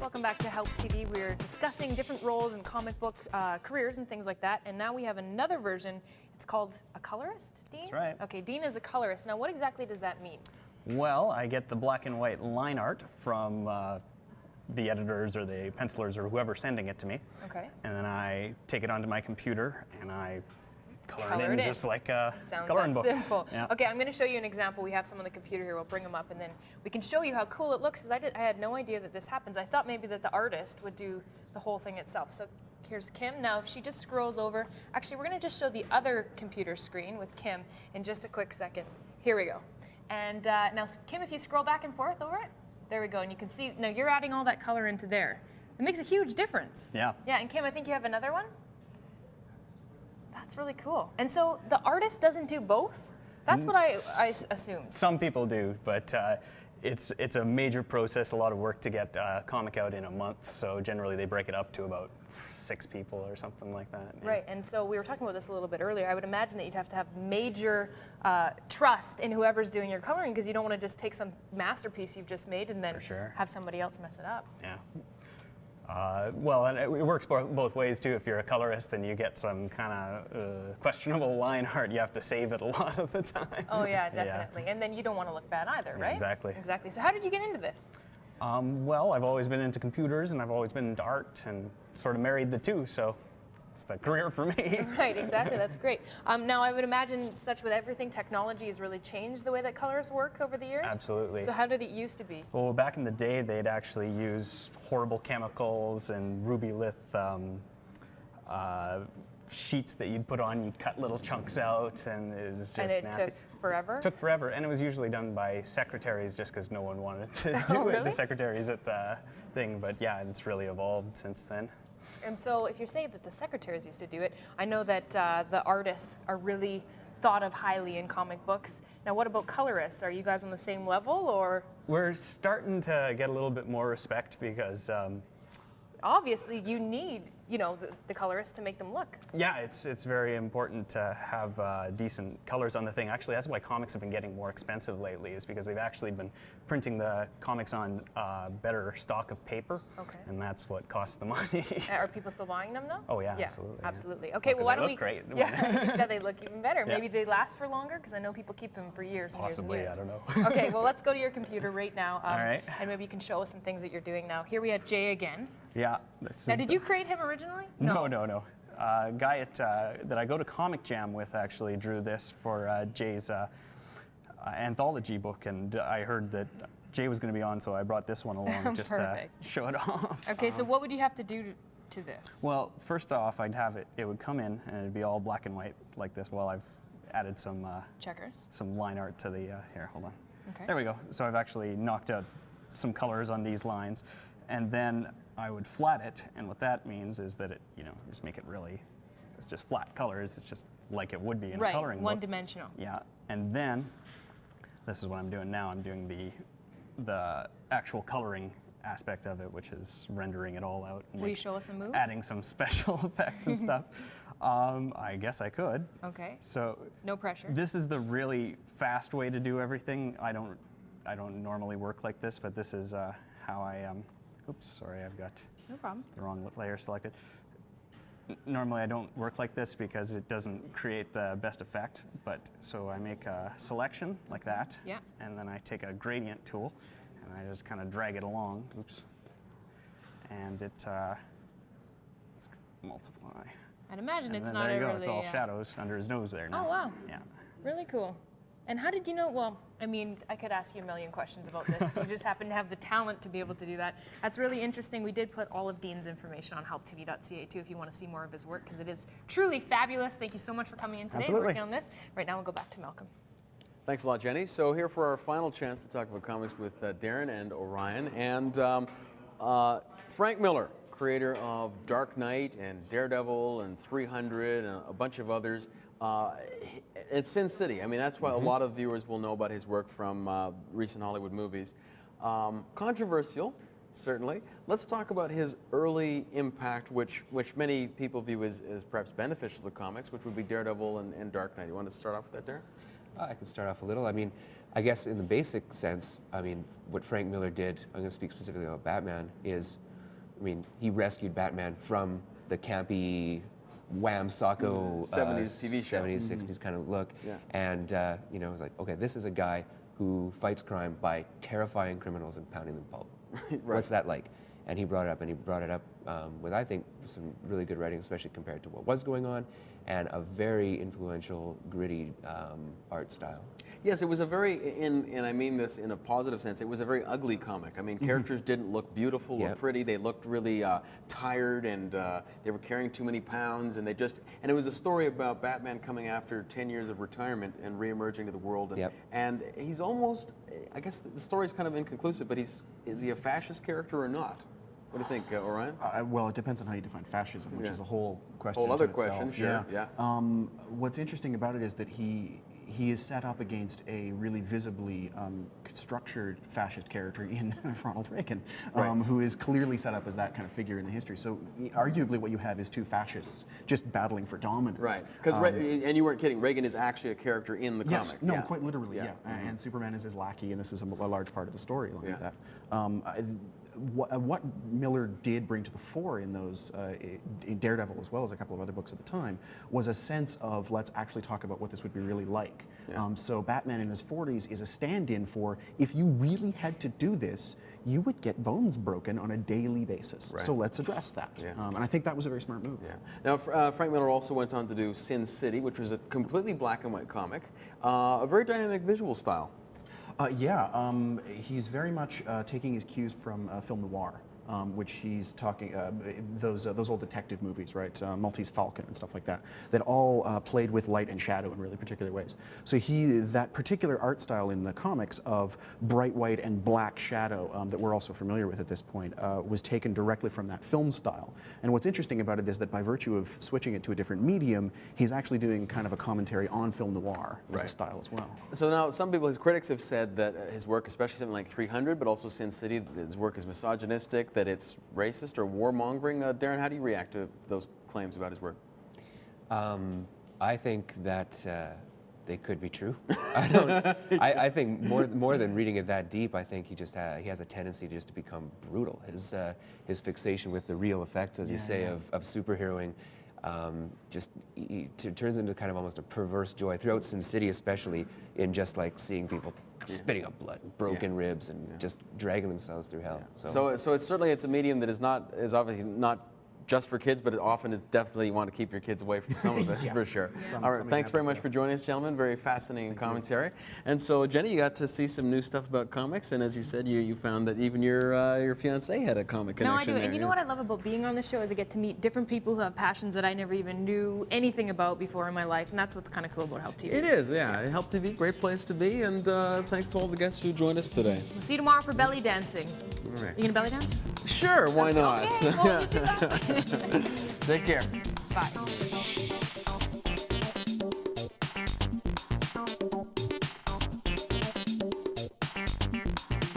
welcome back to Help TV. We're discussing different roles in comic book careers and things like that. And now we have another version. It's called a colorist, Dean? That's right. Okay, Dean is a colorist. Now, what exactly does that mean? Well, I get the black and white line art from the editors or the pencilers or whoever's sending it to me. Okay. And then I take it onto my computer and I color it in just like a Sounds coloring book. Simple. Yeah. Okay, I'm going to show you an example. We have some on the computer here. We'll bring them up, and then we can show you how cool it looks. I had no idea that this happens. I thought maybe that the artist would do the whole thing itself. So here's Kim. Now, if she just scrolls over, actually, we're going to just show the other computer screen with Kim in just a quick second. Here we go. And now, Kim, if you scroll back and forth over it, there we go. And you can see, now you're adding all that color into there. It makes a huge difference. Yeah. Yeah, and Kim, I think you have another one. That's really cool. And so the artist doesn't do both? That's what I assumed. Some people do, but it's a major process, a lot of work to get a comic out in a month. So generally they break it up to about 6 people or something like that. Yeah. Right, and so we were talking about this a little bit earlier. I would imagine that you'd have to have major trust in whoever's doing your coloring, because you don't want to just take some masterpiece you've just made and then have somebody else mess it up. Yeah. Well, and it works both ways too. If you're a colorist and you get some kind of questionable line art, you have to save it a lot of the time. Oh yeah, definitely. Yeah. And then you don't want to look bad either, right? Exactly. Exactly. So how did you get into this? Well, I've always been into computers and I've always been into art and sort of married the two, so it's the career for me. Right, exactly. That's great. Now, I would imagine, such with everything, technology has really changed the way that colors work over the years? Absolutely. So how did it used to be? Well, back in the day, they'd actually use horrible chemicals and ruby lith sheets that you'd put on. You'd cut little chunks out, and it was just nasty. Took forever? It took forever, and it was usually done by secretaries just because no one wanted to do it. The secretaries at the thing, but yeah, it's really evolved since then. And so if you're saying that the secretaries used to do it, I know that the artists are really thought of highly in comic books. Now, what about colorists? Are you guys on the same level, or? We're starting to get a little bit more respect because obviously you need, the colorists to make them look. Yeah, it's very important to have decent colors on the thing. Actually, that's why comics have been getting more expensive lately, is because they've actually been printing the comics on better stock of paper. Okay. And that's what costs the money. Are people still buying them though? Oh yeah, absolutely. Absolutely. Okay, well, why don't we? Great. Yeah, they look even better. Yeah. Maybe they last for longer, because I know people keep them for years and Possibly, years and years. I don't know. Okay, well, let's go to your computer right now. All right. And maybe you can show us some things that you're doing now. Here we have Jay again. Yeah. Now, did you create him originally? No. Guy that I go to Comic Jam with actually drew this for Jay's anthology book, and I heard that Jay was going to be on, so I brought this one along just to show it off. Okay, so what would you have to do to this? Well, first off, I'd have it would come in, and it'd be all black and white like this. Well, I've added some checkers, some line art to the, here, hold on. Okay. There we go. So I've actually knocked out some colors on these lines, and then I would flat it, and what that means is that it, just make it really, it's just flat colors. It's just like it would be in a coloring book. One-dimensional. Yeah, and then this is what I'm doing now. I'm doing the actual coloring aspect of it, which is rendering it all out. Will you show us a move? Adding some special effects and stuff. I guess I could. Okay. So no pressure. This is the really fast way to do everything. I don't normally work like this, but this is how I oops, sorry, I've got no problem. The wrong layer selected. Normally I don't work like this because it doesn't create the best effect, but so I make a selection like that, and then I take a gradient tool and I just kind of drag it along, oops, and let's multiply. I'd imagine and it's not there you go. really... It's all shadows under his nose there now. Oh, wow. Yeah. Really cool. And how did you know? Well, I mean, I could ask you a million questions about this. You just happen to have the talent to be able to do that. That's really interesting. We did put all of Dean's information on helptv.ca too if you want to see more of his work, because it is truly fabulous. Thank you so much for coming in today and working on this. Right now we'll go back to Malcolm. Thanks a lot, Jenny. So here for our final chance to talk about comics with Darren and Orion. And Frank Miller, creator of Dark Knight and Daredevil and 300 and a bunch of others. And Sin City. I mean, that's why a lot of viewers will know about his work from recent Hollywood movies. Controversial, certainly. Let's talk about his early impact, which many people view as perhaps beneficial to comics, which would be Daredevil and Dark Knight. You want to start off with that, Darren? I can start off a little. I mean, I guess in the basic sense, I mean, what Frank Miller did, I'm going to speak specifically about Batman, is I mean, he rescued Batman from the campy wham-socko 70s TV show. 70s, 60s kind of look. Yeah. And, you know, it was like, okay, this is a guy who fights crime by terrifying criminals and pounding them pulp. Right. What's that like? And he brought it up, with, I think, some really good writing, especially compared to what was going on, and a very influential, gritty art style. Yes, it was a very, and I mean this in a positive sense, it was a very ugly comic. I mean, characters didn't look beautiful or pretty. They looked really tired, and they were carrying too many pounds, and and it was a story about Batman coming after 10 years of retirement and re-emerging to the world. And he's almost, I guess the story's kind of inconclusive, but is he a fascist character or not? What do you think, Orion? Well, it depends on how you define fascism, which is a whole question. Whole other unto itself. question, sure. Yeah. What's interesting about it is that he is set up against a really visibly structured fascist character in Ronald Reagan, who is clearly set up as that kind of figure in the history. So arguably what you have is two fascists just battling for dominance. Right, because and you weren't kidding, Reagan is actually a character in the comic. Yes, no, quite literally, yeah. And Superman is his lackey, and this is a large part of the storyline of that. What Miller did bring to the fore in those, in Daredevil as well as a couple of other books at the time, was a sense of let's actually talk about what this would be really like. So Batman in his 40s is a stand-in for if you really had to do this, you would get bones broken on a daily basis. So let's address that. And I think that was a very smart move. Now, Frank Miller also went on to do Sin City, which was a completely black and white comic, a very dynamic visual style. He's very much taking his cues from film noir, which he's talking those old detective movies, right? Maltese Falcon and stuff like that, that all played with light and shadow in really particular ways. So that particular art style in the comics of bright white and black shadow that we're also familiar with at this point was taken directly from that film style. And what's interesting about it is that by virtue of switching it to a different medium, he's actually doing kind of a commentary on film noir as a style as well. So now some people, his critics have said that his work, especially something like 300, but also Sin City, his work is misogynistic, that it's racist or warmongering. Darren, how do you react to those claims about his work? I think that they could be true. I think more than reading it that deep, I think he has a tendency just to become brutal. His fixation with the real effects, as you say, of superheroing, turns into kind of almost a perverse joy throughout Sin City, especially in just like seeing people spitting up blood, broken ribs, and just dragging themselves through hell. So it's certainly a medium that is obviously not just for kids, but it often is definitely you want to keep your kids away from some of it, for sure. All right, thanks very much for joining us, gentlemen. Very fascinating commentary. And so, Jenny, you got to see some new stuff about comics, and as you said, you found that even your fiance had a comic connection. No, I do. There, And you know what I love about being on this show is I get to meet different people who have passions that I never even knew anything about before in my life, and that's what's kind of cool about Help TV. It is, yeah. Help TV, great place to be, and thanks to all the guests who joined us today. We'll see you tomorrow for belly dancing. All right. You gonna belly dance? Sure, why not? Okay, well, we do that. Take care. Bye.